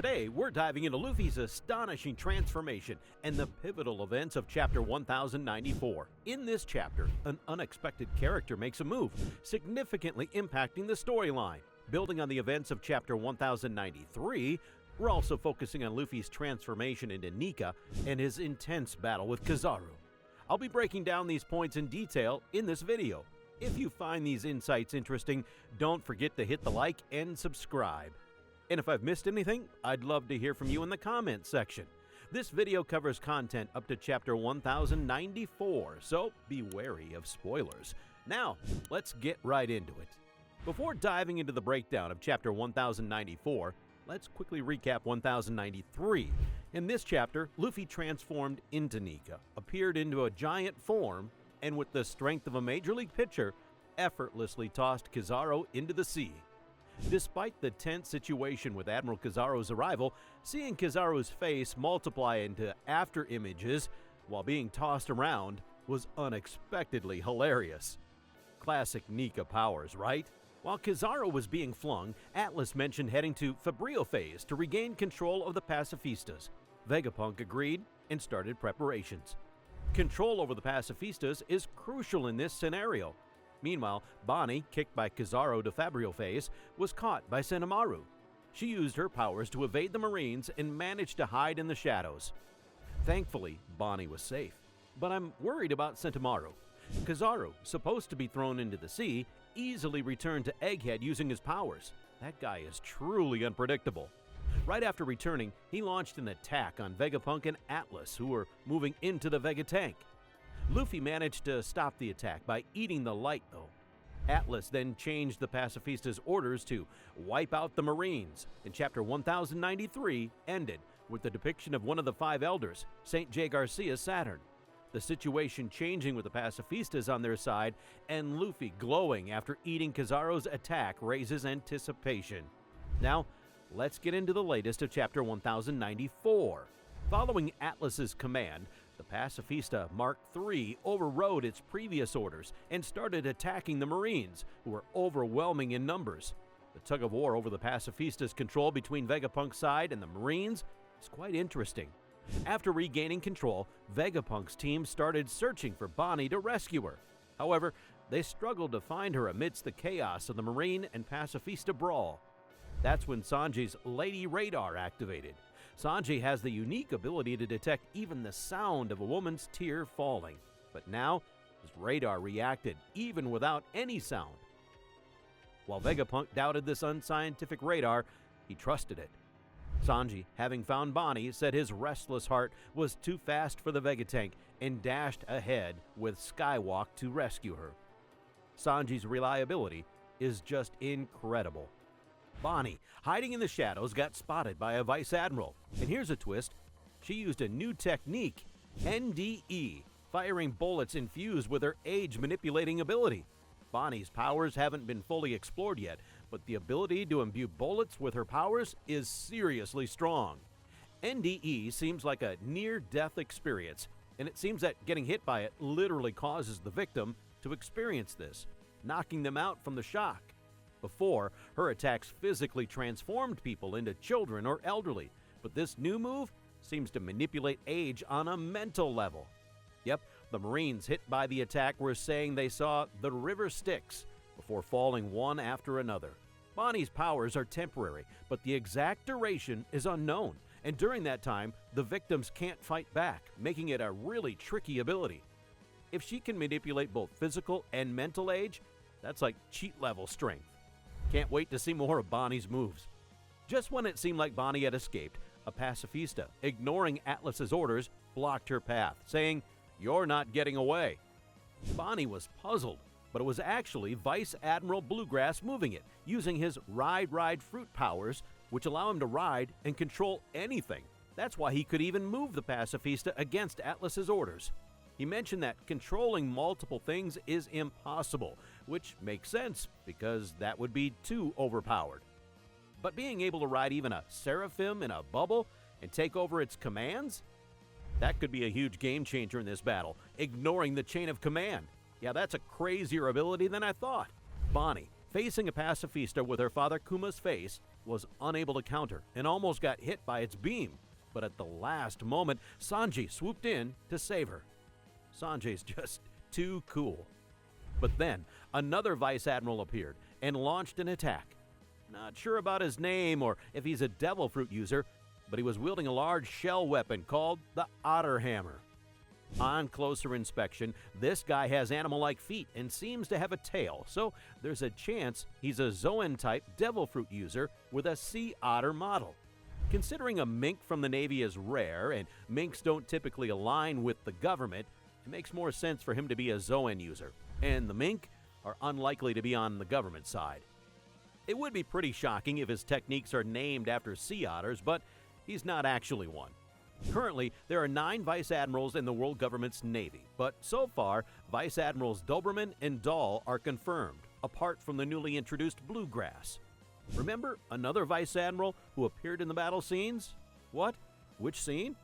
Today, we're diving into Luffy's astonishing transformation and the pivotal events of Chapter 1094. In this chapter, an unexpected character makes a move, significantly impacting the storyline. Building on the events of Chapter 1093, we're also focusing on Luffy's transformation into Nika and his intense battle with Kizaru. I'll be breaking down these points in detail in this video. If you find these insights interesting, don't forget to hit the like and subscribe. And if I've missed anything, I'd love to hear from you in the comments section. This video covers content up to Chapter 1094, so be wary of spoilers. Now, let's get right into it. Before diving into the breakdown of Chapter 1094, let's quickly recap 1093. In this chapter, Luffy transformed into Nika, appeared into a giant form, and with the strength of a Major League pitcher, effortlessly tossed Kizaru into the sea. Despite the tense situation with Admiral Kizaru's arrival, seeing Kizaru's face multiply into after images while being tossed around was unexpectedly hilarious. Classic Nika powers, right? While Kizaru was being flung, Atlas mentioned heading to Febrio Phase to regain control of the Pacifistas. Vegapunk agreed and started preparations. Control over the Pacifistas is crucial in this scenario. Meanwhile, Bonnie, kicked by Kizaru to Febrio Phase, was caught by Sentomaru. She used her powers to evade the Marines and managed to hide in the shadows. Thankfully, Bonnie was safe. But I'm worried about Sentomaru. Kizaru, supposed to be thrown into the sea, easily returned to Egghead using his powers. That guy is truly unpredictable. Right after returning, he launched an attack on Vegapunk and Atlas, who were moving into the Vega tank. Luffy managed to stop the attack by eating the light, though. Atlas then changed the Pacifistas' orders to wipe out the Marines, and Chapter 1093 ended with the depiction of one of the Five Elders, St. Jegarcia's Saturn. The situation changing with the Pacifistas on their side, and Luffy glowing after eating Kizaru's attack raises anticipation. Now, let's get into the latest of Chapter 1094. Following Atlas's command, the Pacifista Mark III overrode its previous orders and started attacking the Marines, who were overwhelming in numbers. The tug-of-war over the Pacifistas' control between Vegapunk's side and the Marines is quite interesting. After regaining control, Vegapunk's team started searching for Bonnie to rescue her. However, they struggled to find her amidst the chaos of the Marine and Pacifista brawl. That's when Sanji's Lady Radar activated. Sanji has the unique ability to detect even the sound of a woman's tear falling. But now, his radar reacted even without any sound. While Vegapunk doubted this unscientific radar, he trusted it. Sanji, having found Bonnie, said his restless heart was too fast for the Vega tank and dashed ahead with Skywalk to rescue her. Sanji's reliability is just incredible. Bonnie, hiding in the shadows, got spotted by a Vice Admiral. And here's a twist. She used a new technique, NDE, firing bullets infused with her age-manipulating ability. Bonnie's powers haven't been fully explored yet, but the ability to imbue bullets with her powers is seriously strong. NDE seems like a near-death experience, and it seems that getting hit by it literally causes the victim to experience this, knocking them out from the shock. Before, her attacks physically transformed people into children or elderly, but this new move seems to manipulate age on a mental level. Yep, the Marines hit by the attack were saying they saw the river Styx before falling one after another. Bonnie's powers are temporary, but the exact duration is unknown, and during that time, the victims can't fight back, making it a really tricky ability. If she can manipulate both physical and mental age, that's like cheat-level strength. Can't wait to see more of Bonnie's moves. Just when it seemed like Bonnie had escaped, a Pacifista, ignoring Atlas's orders, blocked her path, saying, "You're not getting away." Bonnie was puzzled, but it was actually Vice Admiral Bluegrass moving it, using his ride fruit powers, which allow him to ride and control anything. That's why he could even move the Pacifista against Atlas's orders. He mentioned that controlling multiple things is impossible, which makes sense because that would be too overpowered. But being able to ride even a Seraphim in a bubble and take over its commands? That could be a huge game changer in this battle, ignoring the chain of command. Yeah, that's a crazier ability than I thought. Bonnie, facing a Pacifista with her father Kuma's face, was unable to counter and almost got hit by its beam. But at the last moment, Sanji swooped in to save her. Sanji's just too cool. But then, another Vice Admiral appeared and launched an attack. Not sure about his name or if he's a devil fruit user, but he was wielding a large shell weapon called the Otter Hammer. On closer inspection, this guy has animal-like feet and seems to have a tail, so there's a chance he's a Zoan-type devil fruit user with a sea otter model. Considering a mink from the Navy is rare and minks don't typically align with the government, it makes more sense for him to be a Zoan user, and the mink are unlikely to be on the government side. It would be pretty shocking if his techniques are named after sea otters, but he's not actually one. Currently, there are 9 Vice Admirals in the world government's Navy, but so far, Vice Admirals Doberman and Dahl are confirmed, apart from the newly introduced Bluegrass. Remember another Vice Admiral who appeared in the battle scenes? What? Which scene?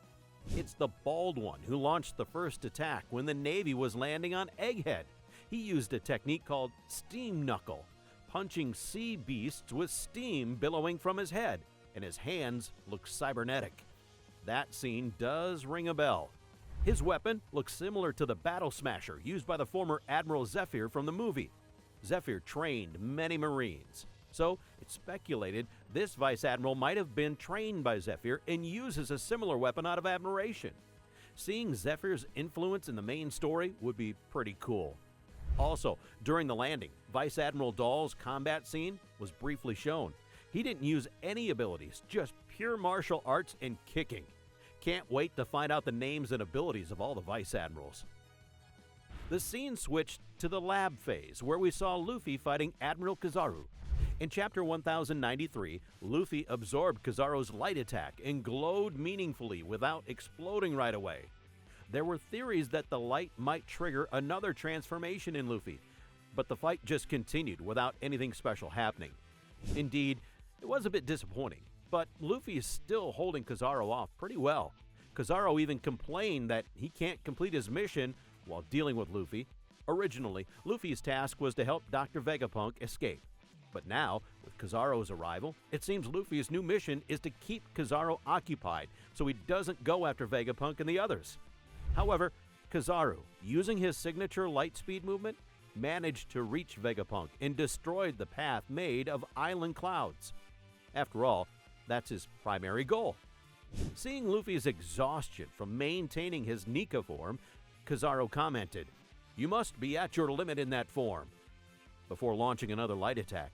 It's the bald one who launched the first attack when the Navy was landing on Egghead. He used a technique called Steam Knuckle, punching sea beasts with steam billowing from his head, and his hands look cybernetic. That scene does ring a bell. His weapon looks similar to the Battle Smasher used by the former Admiral Zephyr from the movie. Zephyr trained many Marines, so it's speculated this Vice Admiral might have been trained by Zephyr and uses a similar weapon out of admiration. Seeing Zephyr's influence in the main story would be pretty cool. Also, during the landing, Vice Admiral Dahl's combat scene was briefly shown. He didn't use any abilities, just pure martial arts and kicking. Can't wait to find out the names and abilities of all the Vice Admirals. The scene switched to the lab phase, where we saw Luffy fighting Admiral Kizaru. In Chapter 1093, Luffy absorbed Kizaru's light attack and glowed meaningfully without exploding right away. There were theories that the light might trigger another transformation in Luffy, but the fight just continued without anything special happening. Indeed, it was a bit disappointing, but Luffy is still holding Kizaru off pretty well. Kizaru even complained that he can't complete his mission while dealing with Luffy. Originally, Luffy's task was to help Dr. Vegapunk escape. But now, with Kizaru's arrival, it seems Luffy's new mission is to keep Kizaru occupied so he doesn't go after Vegapunk and the others. However, Kizaru, using his signature light speed movement, managed to reach Vegapunk and destroyed the path made of island clouds. After all, that's his primary goal. Seeing Luffy's exhaustion from maintaining his Nika form, Kizaru commented, "You must be at your limit in that form," before launching another light attack.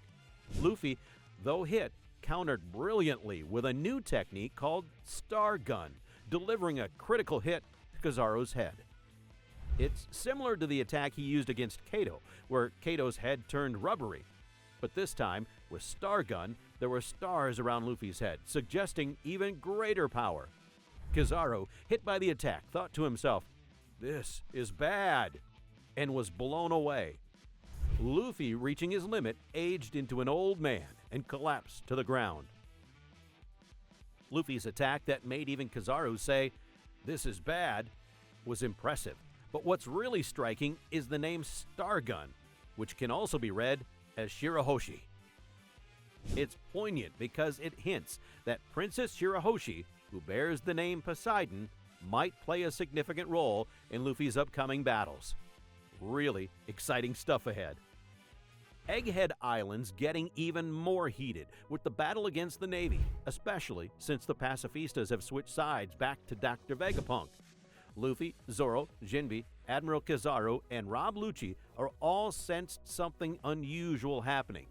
Luffy, though hit, countered brilliantly with a new technique called Star Gun, delivering a critical hit to Kizaru's head. It's similar to the attack he used against Kato, where Kato's head turned rubbery. But this time, with Star Gun, there were stars around Luffy's head, suggesting even greater power. Kizaru, hit by the attack, thought to himself, "This is bad," and was blown away. Luffy, reaching his limit, aged into an old man and collapsed to the ground. Luffy's attack that made even Kizaru say, "This is bad," was impressive. But what's really striking is the name Star Gun, which can also be read as Shirahoshi. It's poignant because it hints that Princess Shirahoshi, who bears the name Poseidon, might play a significant role in Luffy's upcoming battles. Really exciting stuff ahead. Egghead Island's getting even more heated with the battle against the Navy, especially since the pacifistas have switched sides back to Dr. Vegapunk. Luffy, Zoro, Jinbe, Admiral Kizaru, and Rob Lucci are all sensed something unusual happening.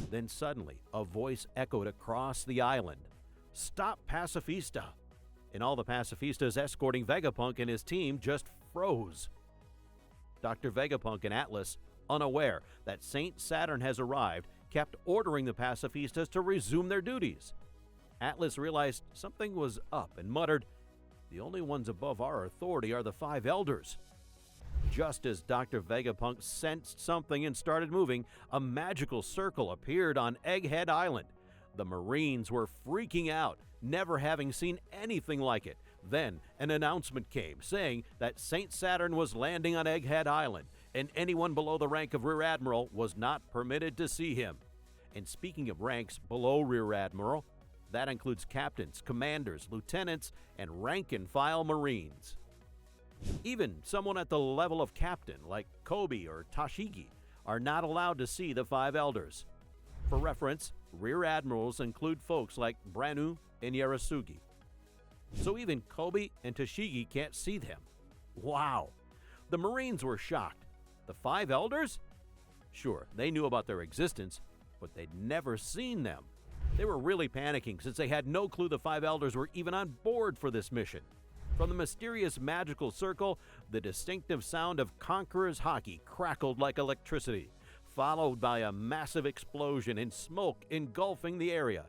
Then suddenly, a voice echoed across the island, "Stop, pacifista!" And all the pacifistas escorting Vegapunk and his team just froze. Dr. Vegapunk and Atlas, unaware that Saint Saturn has arrived, kept ordering the pacifistas to resume their duties. Atlas realized something was up and muttered, "The only ones above our authority are the Five Elders." Just as Dr. Vegapunk sensed something and started moving, a magical circle appeared on Egghead Island. The Marines were freaking out, never having seen anything like it. Then an announcement came saying that Saint Saturn was landing on Egghead Island, and anyone below the rank of Rear Admiral was not permitted to see him. And speaking of ranks below Rear Admiral, that includes captains, commanders, lieutenants, and rank-and-file Marines. Even someone at the level of captain, like Kobe or Tashigi, are not allowed to see the Five Elders. For reference, Rear Admirals include folks like Branu and Yarasugi. So even Kobe and Tashigi can't see them. Wow! The Marines were shocked. The Five Elders? Sure, they knew about their existence, but they'd never seen them. They were really panicking since they had no clue the Five Elders were even on board for this mission. From the mysterious magical circle, the distinctive sound of Conqueror's Haki crackled like electricity, followed by a massive explosion and smoke engulfing the area.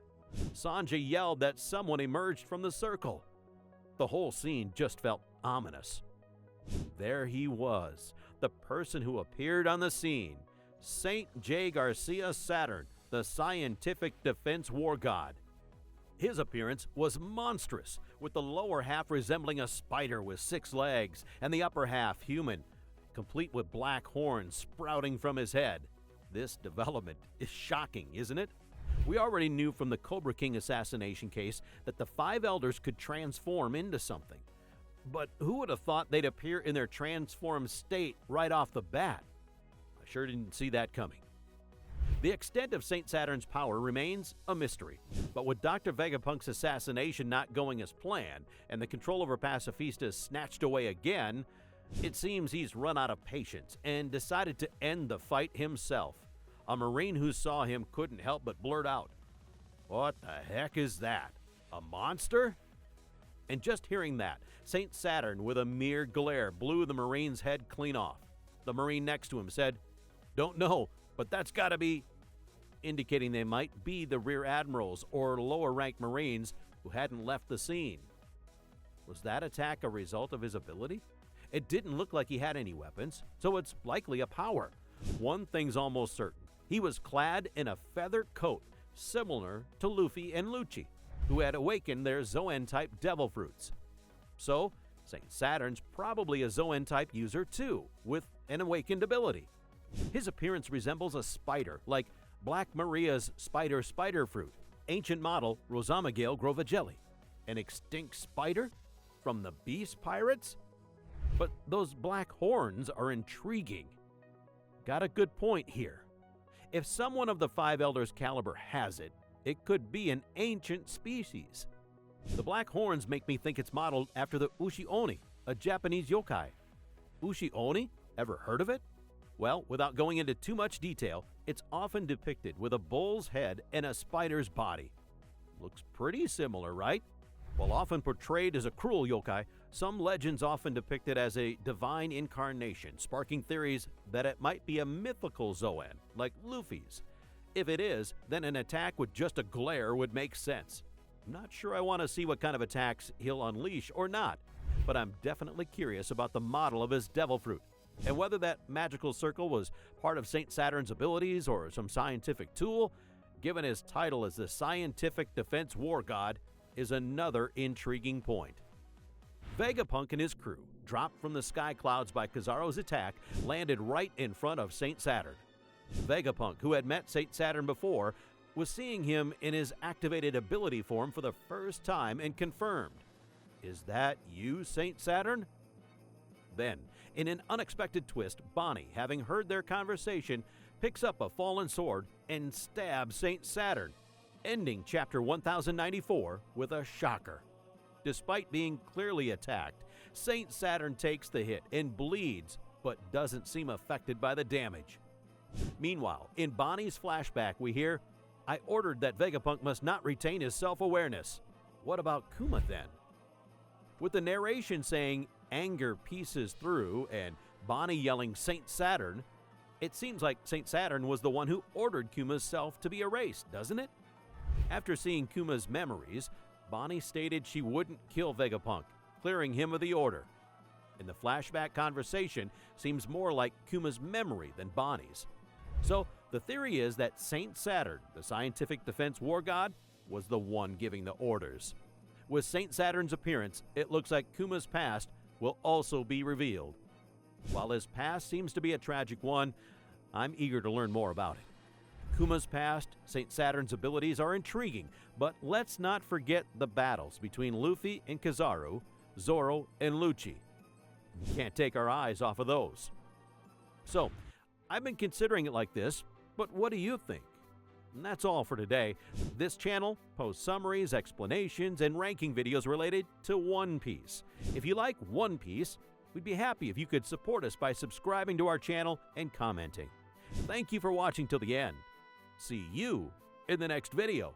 Sanji yelled that someone emerged from the circle. The whole scene just felt ominous. There he was, the person who appeared on the scene, Saint Jegarcia Saturn, the scientific defense war god. His appearance was monstrous, with the lower half resembling a spider with 6 legs and the upper half human, complete with black horns sprouting from his head. This development is shocking, isn't it? We already knew from the Cobra King assassination case that the Five Elders could transform into something. But who would have thought they'd appear in their transformed state right off the bat? I sure didn't see that coming. The extent of Saint Saturn's power remains a mystery, but with Dr. Vegapunk's assassination not going as planned and the control over Pacifista snatched away again, it seems he's run out of patience and decided to end the fight himself. A Marine who saw him couldn't help but blurt out, "What the heck is that? A monster?" And just hearing that, Saint Saturn with a mere glare blew the Marine's head clean off. The Marine next to him said, "Don't know, but that's gotta be," indicating they might be the Rear Admirals or lower-ranked Marines who hadn't left the scene. Was that attack a result of his ability? It didn't look like he had any weapons, so it's likely a power. One thing's almost certain. He was clad in a feather coat, similar to Luffy and Lucci, who had awakened their Zoan-type devil fruits. So, Saint Saturn's probably a Zoan-type user too, with an awakened ability. His appearance resembles a spider, like Black Maria's spider fruit, ancient model Rosamagale Grovagelli. An extinct spider? From the Beast Pirates? But those black horns are intriguing. Got a good point here. If someone of the Five Elders' caliber has it, it could be an ancient species. The black horns make me think it's modeled after the Ushi-Oni, a Japanese yokai. Ushi-Oni? Ever heard of it? Well, without going into too much detail, it's often depicted with a bull's head and a spider's body. Looks pretty similar, right? While often portrayed as a cruel yokai, some legends often depict it as a divine incarnation, sparking theories that it might be a mythical Zoan, like Luffy's. If it is, then an attack with just a glare would make sense. I'm not sure I want to see what kind of attacks he'll unleash or not, but I'm definitely curious about the model of his devil fruit, and whether that magical circle was part of Saint Saturn's abilities or some scientific tool, given his title as the Scientific Defense War God, is another intriguing point. Vegapunk and his crew, dropped from the sky clouds by Kizaru's attack, landed right in front of Saint Saturn. Vegapunk, who had met Saint Saturn before, was seeing him in his activated ability form for the first time and confirmed, "Is that you, Saint Saturn?" Then, in an unexpected twist, Bonnie, having heard their conversation, picks up a fallen sword and stabs Saint Saturn, ending Chapter 1094 with a shocker. Despite being clearly attacked, Saint Saturn takes the hit and bleeds, but doesn't seem affected by the damage. Meanwhile, in Bonnie's flashback, we hear, "I ordered that Vegapunk must not retain his self-awareness." What about Kuma then? With the narration saying, "anger pieces through," and Bonnie yelling, "Saint Saturn," it seems like Saint Saturn was the one who ordered Kuma's self to be erased, doesn't it? After seeing Kuma's memories, Bonnie stated she wouldn't kill Vegapunk, clearing him of the order. And the flashback conversation seems more like Kuma's memory than Bonnie's. So the theory is that Saint Saturn, the Scientific Defense War God, was the one giving the orders. With Saint Saturn's appearance, it looks like Kuma's past will also be revealed. While his past seems to be a tragic one, I'm eager to learn more about it. Kuma's past, St. Saturn's abilities are intriguing, but let's not forget the battles between Luffy and Kizaru, Zoro and Lucci. Can't take our eyes off of those. So, I've been considering it like this, but what do you think? And that's all for today. This channel posts summaries, explanations, and ranking videos related to One Piece. If you like One Piece, we'd be happy if you could support us by subscribing to our channel and commenting. Thank you for watching till the end. See you in the next video.